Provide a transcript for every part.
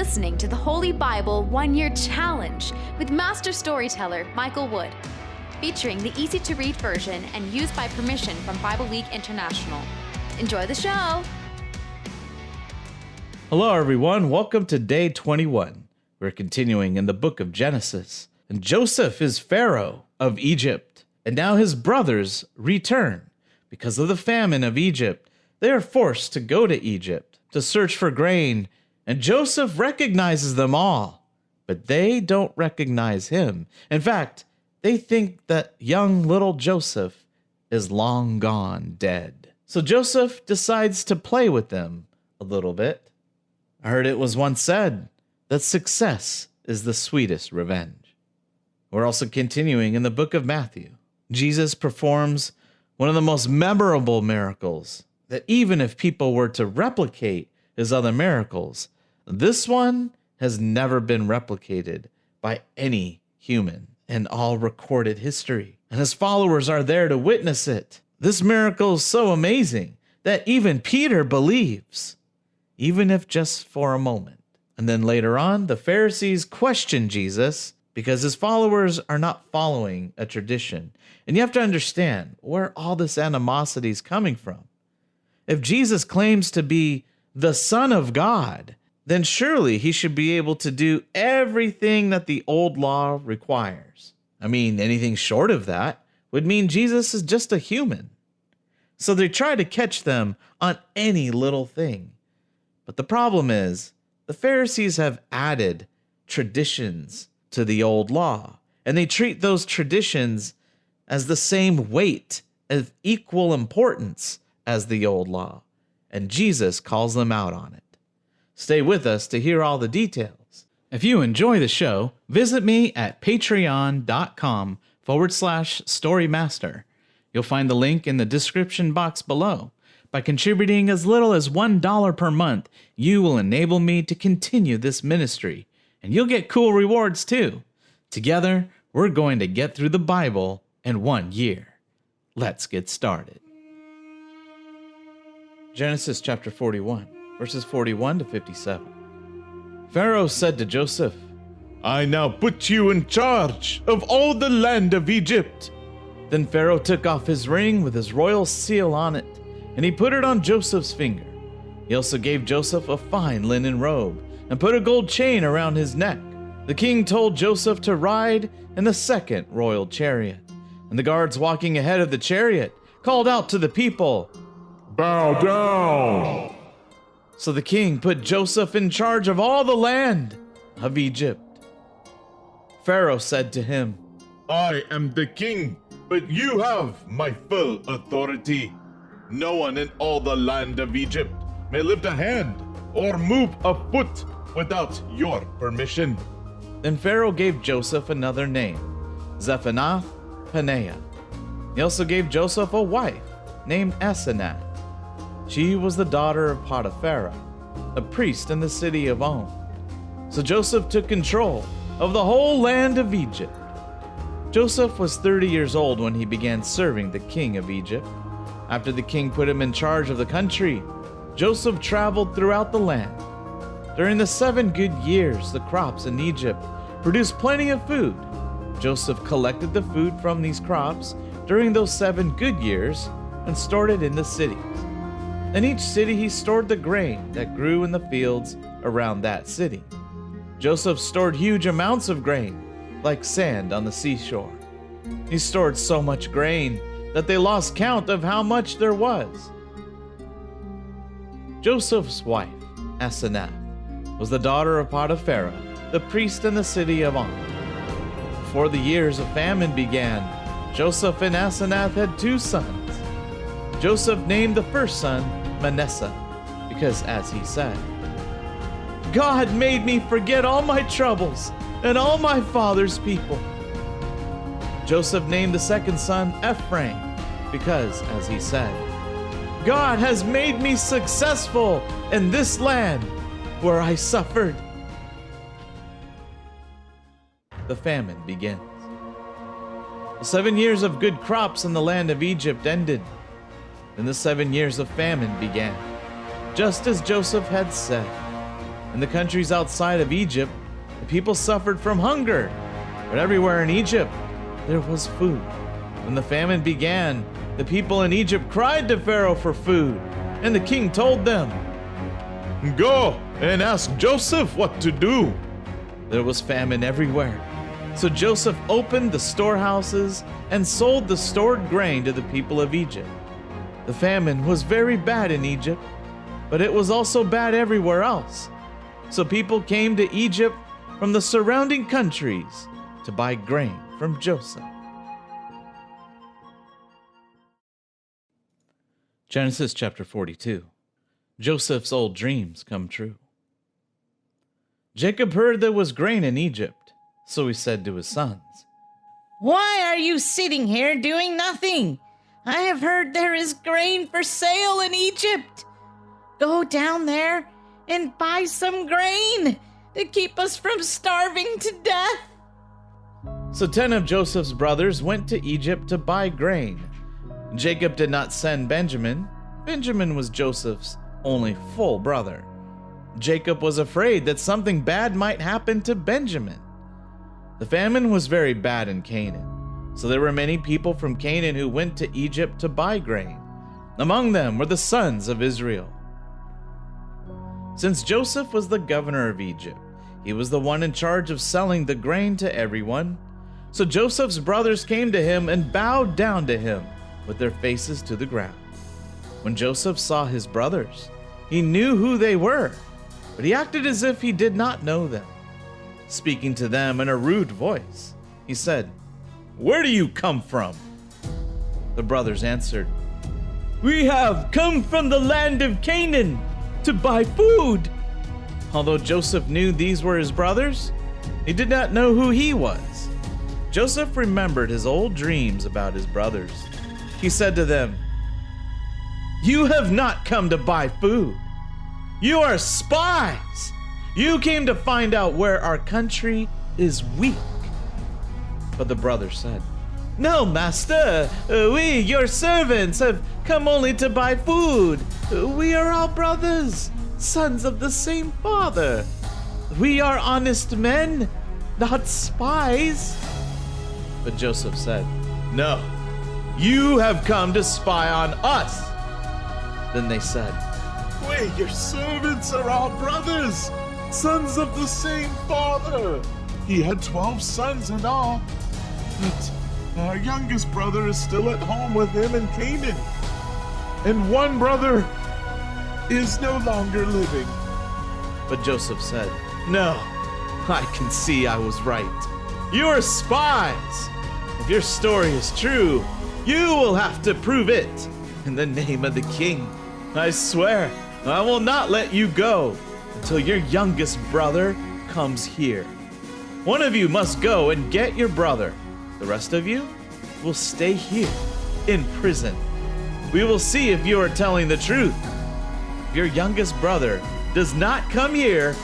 listening to the Holy Bible 1-Year Challenge with Master Storyteller Michael Wood, featuring the easy-to-read version and used by permission from Bible League International. Enjoy the show! Hello everyone, welcome to day 21. We're continuing in the book of Genesis. And Joseph is Pharaoh of Egypt, and now his brothers return. Because of the famine of Egypt, they are forced to go to Egypt to search for grain, and Joseph recognizes them all, but they don't recognize him. In fact, they think that young little Joseph is long gone dead. So Joseph decides to play with them a little bit. I heard it was once said that success is the sweetest revenge. We're also continuing in the book of Matthew. Jesus performs one of the most memorable miracles that even if people were to replicate his other miracles, this one has never been replicated by any human in all recorded history. And his followers are there to witness it. This miracle is so amazing that even Peter believes, even if just for a moment. And then later on, the Pharisees question Jesus because his followers are not following a tradition. And you have to understand where all this animosity is coming from. If Jesus claims to be the Son of God, then surely he should be able to do everything that the old law requires. I mean, anything short of that would mean Jesus is just a human. So they try to catch them on any little thing. But the problem is, the Pharisees have added traditions to the old law, and they treat those traditions as the same weight, as equal importance as the old law, and Jesus calls them out on it. Stay with us to hear all the details. If you enjoy the show, visit me at patreon.com/storymaster. You'll find the link in the description box below. By contributing as little as $1 per month, you will enable me to continue this ministry, and you'll get cool rewards too. Together, we're going to get through the Bible in 1 year. Let's get started. Genesis chapter 41, verses 41 to 57. Pharaoh said to Joseph, I now put you in charge of all the land of Egypt. Then Pharaoh took off his ring with his royal seal on it, and he put it on Joseph's finger. He also gave Joseph a fine linen robe and put a gold chain around his neck. The king told Joseph to ride in the second royal chariot, and the guards walking ahead of the chariot called out to the people, Bow down! So the king put Joseph in charge of all the land of Egypt. Pharaoh said to him, I am the king, but you have my full authority. No one in all the land of Egypt may lift a hand or move a foot without your permission. Then Pharaoh gave Joseph another name, Zephanath-Paneah. He also gave Joseph a wife named Asenath. She was the daughter of Potiphar, a priest in the city of On. So Joseph took control of the whole land of Egypt. Joseph was 30 years old when he began serving the king of Egypt. After the king put him in charge of the country, Joseph traveled throughout the land. During the 7 good years, the crops in Egypt produced plenty of food. Joseph collected the food from these crops during those 7 good years and stored it in the cities. In each city he stored the grain that grew in the fields around that city. Joseph stored huge amounts of grain, like sand on the seashore. He stored so much grain that they lost count of how much there was. Joseph's wife, Asenath, was the daughter of Potiphar, the priest in the city of On. Before the years of famine began, Joseph and Asenath had 2 sons. Joseph named the first son Manasseh, because as he said, God made me forget all my troubles and all my father's people. Joseph named the second son Ephraim, because as he said, God has made me successful in this land where I suffered. The famine begins. The 7 years of good crops in the land of Egypt ended. Then the 7 years of famine began, just as Joseph had said. In the countries outside of Egypt, the people suffered from hunger, but everywhere in Egypt, there was food. When the famine began, the people in Egypt cried to Pharaoh for food, and the king told them, Go and ask Joseph what to do. there was famine everywhere. So Joseph opened the storehouses and sold the stored grain to the people of Egypt. The famine was very bad in Egypt, but it was also bad everywhere else. So people came to Egypt from the surrounding countries to buy grain from Joseph. Genesis chapter 42. Joseph's old dreams come true. Jacob heard there was grain in Egypt, so he said to his sons, Why are you sitting here doing nothing? I have heard there is grain for sale in Egypt. Go down there and buy some grain to keep us from starving to death. So 10 of Joseph's brothers went to Egypt to buy grain. Jacob did not send Benjamin. Benjamin was Joseph's only full brother. Jacob was afraid that something bad might happen to Benjamin. The famine was very bad in Canaan, so there were many people from Canaan who went to Egypt to buy grain. Among them were the sons of Israel. Since Joseph was the governor of Egypt, he was the one in charge of selling the grain to everyone. So Joseph's brothers came to him and bowed down to him with their faces to the ground. When Joseph saw his brothers, he knew who they were, but he acted as if he did not know them. Speaking to them in a rude voice, he said, Where do you come from? The brothers answered, We have come from the land of Canaan to buy food. Although Joseph knew these were his brothers, he did not know who he was. Joseph remembered his old dreams about his brothers. He said to them, You have not come to buy food. You are spies. You came to find out where our country is weak. But the brothers said, No, master, we, your servants, have come only to buy food. We are all brothers, sons of the same father. We are honest men, not spies. But Joseph said, No, you have come to spy on us. Then they said, We, your servants, are all brothers, sons of the same father. He had 12 sons in all, but our youngest brother is still at home with him in Canaan, and one brother is no longer living. But Joseph said, No, I can see I was right. You are spies. If your story is true, you will have to prove it in the name of the king. I swear, I will not let you go until your youngest brother comes here. One of you must go and get your brother. The rest of you will stay here in prison. We will see if you are telling the truth. If your youngest brother does not come here,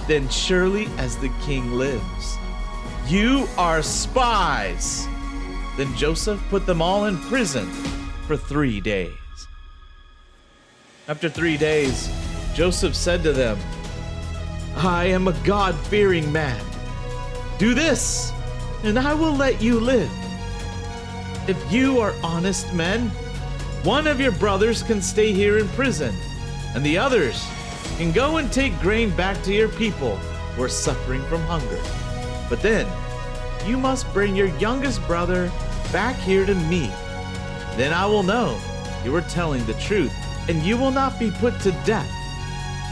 then surely as the king lives, you are spies. Then Joseph put them all in prison for 3 days. After 3 days, Joseph said to them, I am a God-fearing man. Do this, and I will let you live. If you are honest men, one of your brothers can stay here in prison, and the others can go and take grain back to your people who are suffering from hunger. But then, you must bring your youngest brother back here to me. Then I will know you are telling the truth, and you will not be put to death.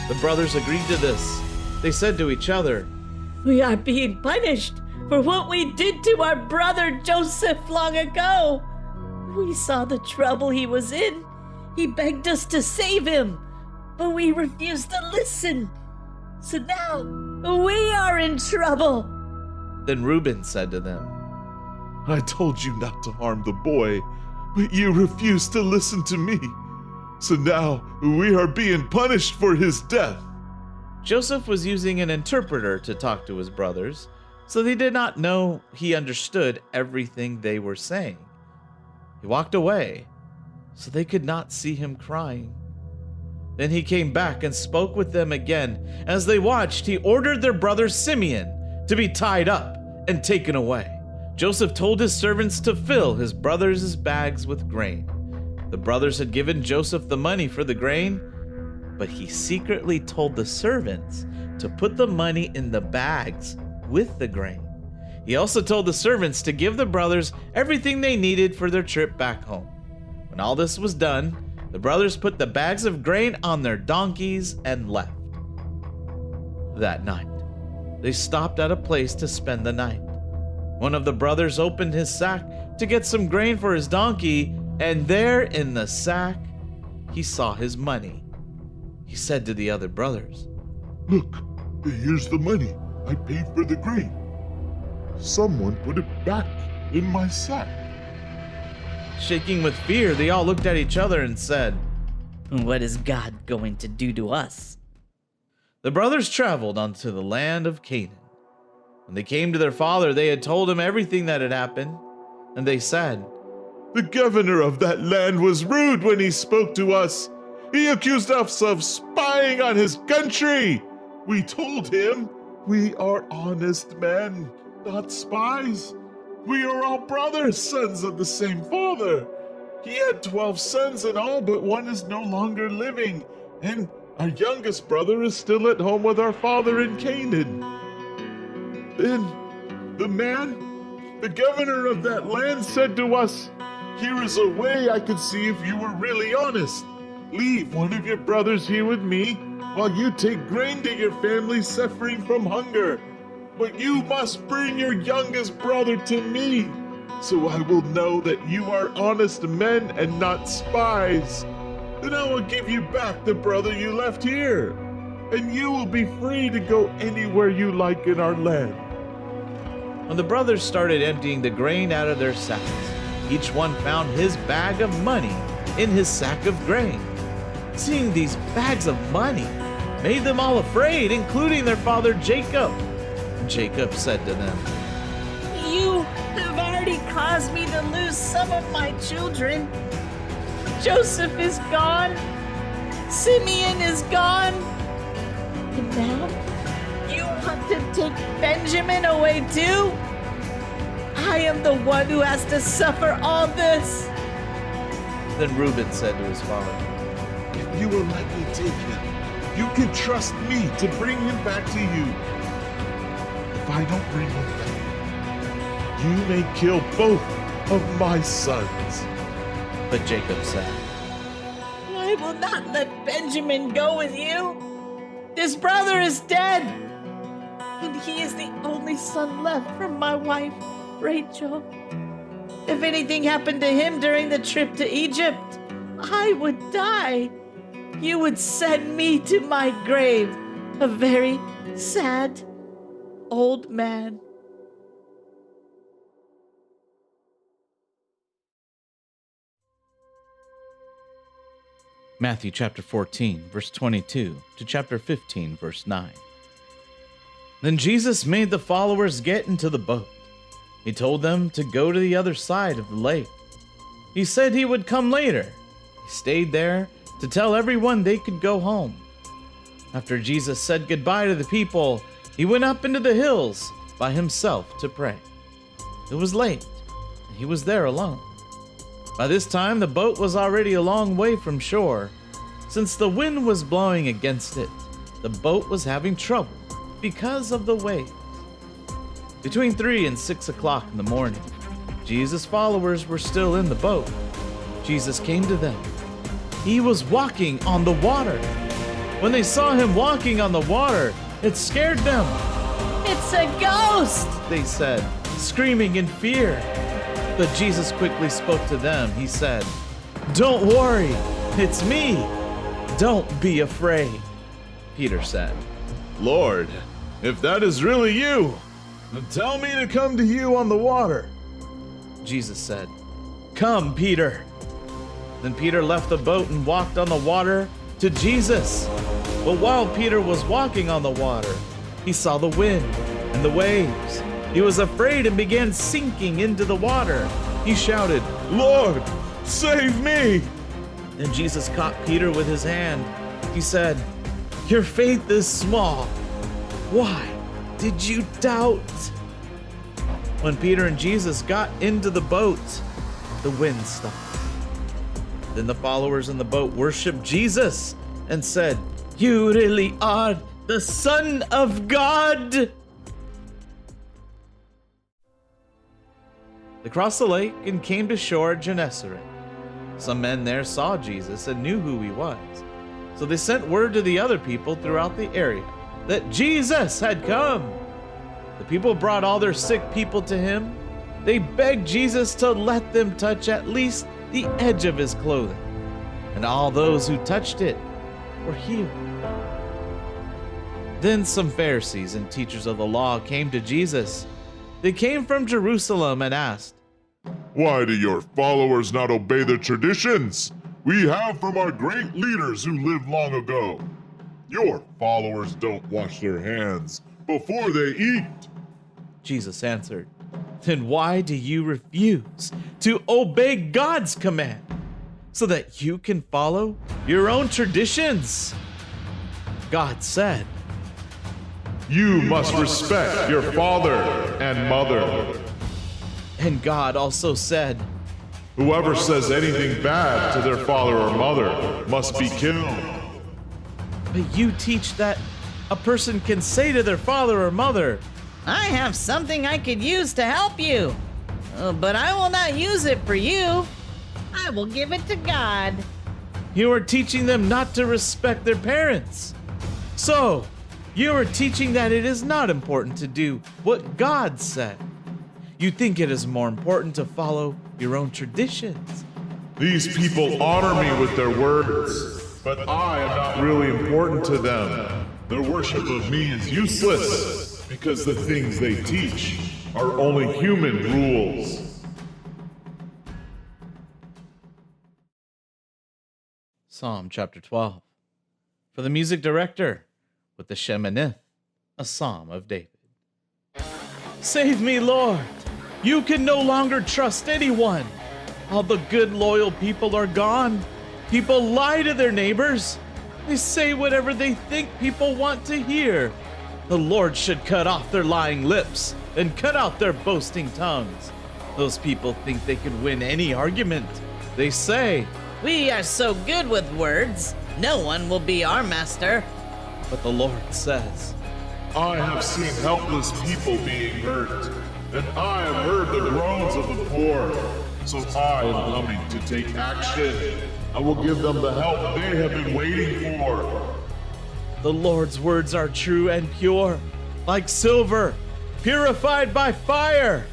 The brothers agreed to this. They said to each other, We are being punished for what we did to our brother Joseph long ago. We saw the trouble he was in. He begged us to save him, but we refused to listen. So now we are in trouble. Then Reuben said to them, I told you not to harm the boy, but you refused to listen to me. So now we are being punished for his death. Joseph was using an interpreter to talk to his brothers, so they did not know he understood everything they were saying. He walked away, so they could not see him crying. Then he came back and spoke with them again. As they watched, he ordered their brother Simeon to be tied up and taken away. Joseph told his servants to fill his brothers' bags with grain. The brothers had given Joseph the money for the grain, but he secretly told the servants to put the money in the bags with the grain. He also told the servants to give the brothers everything they needed for their trip back home. When all this was done, the brothers put the bags of grain on their donkeys and left. That night, they stopped at a place to spend the night. One of the brothers opened his sack to get some grain for his donkey, and there in the sack, he saw his money. He said to the other brothers, Look, here's the money I paid for the grain. Someone put it back in my sack. Shaking with fear, they all looked at each other and said, What is God going to do to us? The brothers traveled onto the land of Canaan. When they came to their father, they had told him everything that had happened, and they said, The governor of that land was rude when he spoke to us. He accused us of spying on his country. We told him, we are honest men, not spies. We are all brothers, sons of the same father. He had 12 sons in all, but one is no longer living, and our youngest brother is still at home with our father in Canaan. Then the governor of that land said to us, Here is a way I could see if you were really honest. Leave one of your brothers here with me while you take grain to your family suffering from hunger. But you must bring your youngest brother to me, so I will know that you are honest men and not spies. Then I will give you back the brother you left here, and you will be free to go anywhere you like in our land. When the brothers started emptying the grain out of their sacks, each one found his bag of money in his sack of grain. Seeing these bags of money made them all afraid, including their father Jacob. Jacob said to them, You have already caused me to lose some of my children. Joseph is gone. Simeon is gone. And now you want to take Benjamin away too? I am the one who has to suffer all this. Then Reuben said to his father, If you will let me take him, you can trust me to bring him back to you. If I don't bring him back, you may kill both of my sons. But Jacob said, I will not let Benjamin go with you. His brother is dead, and he is the only son left from my wife, Rachel. If anything happened to him during the trip to Egypt, I would die. You would send me to my grave, a very sad old man. Matthew chapter 14, verse 22 to chapter 15, verse 9. Then Jesus made the followers get into the boat. He told them to go to the other side of the lake. He said he would come later. He stayed there to tell everyone they could go home. After Jesus said goodbye to the people, he went up into the hills by himself to pray. It was late, and he was there alone. By this time, the boat was already a long way from shore. Since the wind was blowing against it, the boat was having trouble because of the waves. Between 3 and 6 o'clock in the morning, Jesus' followers were still in the boat. Jesus came to them. He was walking on the water. When they saw him walking on the water, it scared them. It's a ghost, They said, screaming in fear. But Jesus quickly spoke to them. He said, Don't worry, it's me. Don't be afraid. Peter said, Lord, if that is really you, then tell me to come to you on the water. Jesus said, Come, Peter. Then Peter left the boat and walked on the water to Jesus. But while Peter was walking on the water, he saw the wind and the waves. He was afraid and began sinking into the water. He shouted, Lord, save me! Then Jesus caught Peter with his hand, He said, "Your faith is small. Why did you doubt?" When Peter and Jesus got into the boat, the wind stopped. Then the followers in the boat worshiped Jesus and said, "You really are the Son of God." They crossed the lake and came to shore at Gennesaret. Some men there saw Jesus and knew who he was. So they sent word to the other people throughout the area that Jesus had come. The people brought all their sick people to him. They begged Jesus to let them touch at least the edge of his clothing. And all those who touched it were healed. Then some Pharisees and teachers of the law came to Jesus. They came from Jerusalem and asked, Why do your followers not obey the traditions we have from our great leaders who lived long ago? Your followers don't wash their hands before they eat. Jesus answered, "Then why do you refuse to obey God's command so that you can follow your own traditions?" God said, You must respect your father and mother. and God also said, Whoever says anything bad to their father or mother must be killed. "But you teach that a person can say to their father or mother, I have something I could use to help you, but I will not use it for you. I will give it to God." you are teaching them not to respect their parents. So, you are teaching that it is not important to do what God said. You think it is more important to follow your own traditions. These people honor me with their words, but I am not really important to them. Their worship of me is useless because the things they teach are only human rules. Psalm chapter 12. For the music director, with the Sheminith, a psalm of David. Save me, Lord! You can no longer trust anyone. All the good, loyal people are gone. People lie to their neighbors. They say whatever they think people want to hear. The Lord should cut off their lying lips and cut out their boasting tongues. Those people think they can win any argument. They say, We are so good with words, no one will be our master. but the Lord says, I have seen helpless people being hurt, and I have heard the groans of the poor. So I am coming to take action. I will give them the help they have been waiting for. the Lord's words are true and pure, like silver, purified by fire,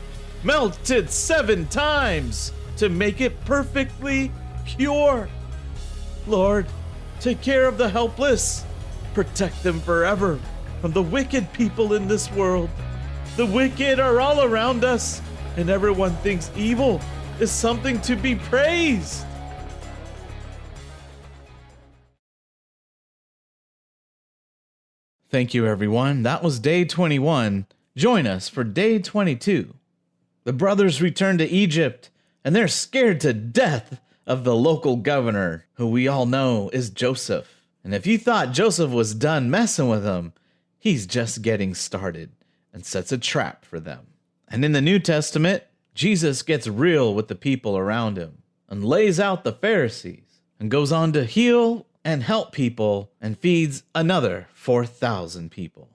melted 7 times to make it perfectly pure. Lord, take care of the helpless. Protect them forever from the wicked people in this world. The wicked are all around us, and everyone thinks evil is something to be praised. Thank you, everyone. That was day 21. Join us for day 22. The brothers return to Egypt, and they're scared to death of the local governor, who we all know is Joseph. And if you thought Joseph was done messing with them, he's just getting started and sets a trap for them. And in the New Testament, Jesus gets real with the people around him and lays out the Pharisees and goes on to heal and help people and feeds another 4,000 people.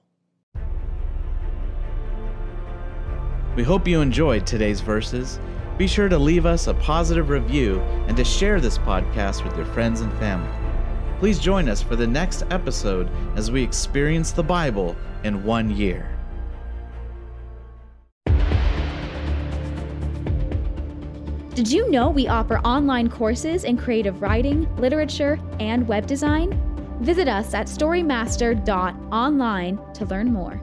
We hope you enjoyed today's verses. Be sure to leave us a positive review and to share this podcast with your friends and family. Please join us for the next episode as we experience the Bible in 1 year. Did you know we offer online courses in creative writing, literature, and web design? Visit us at storymaster.online to learn more.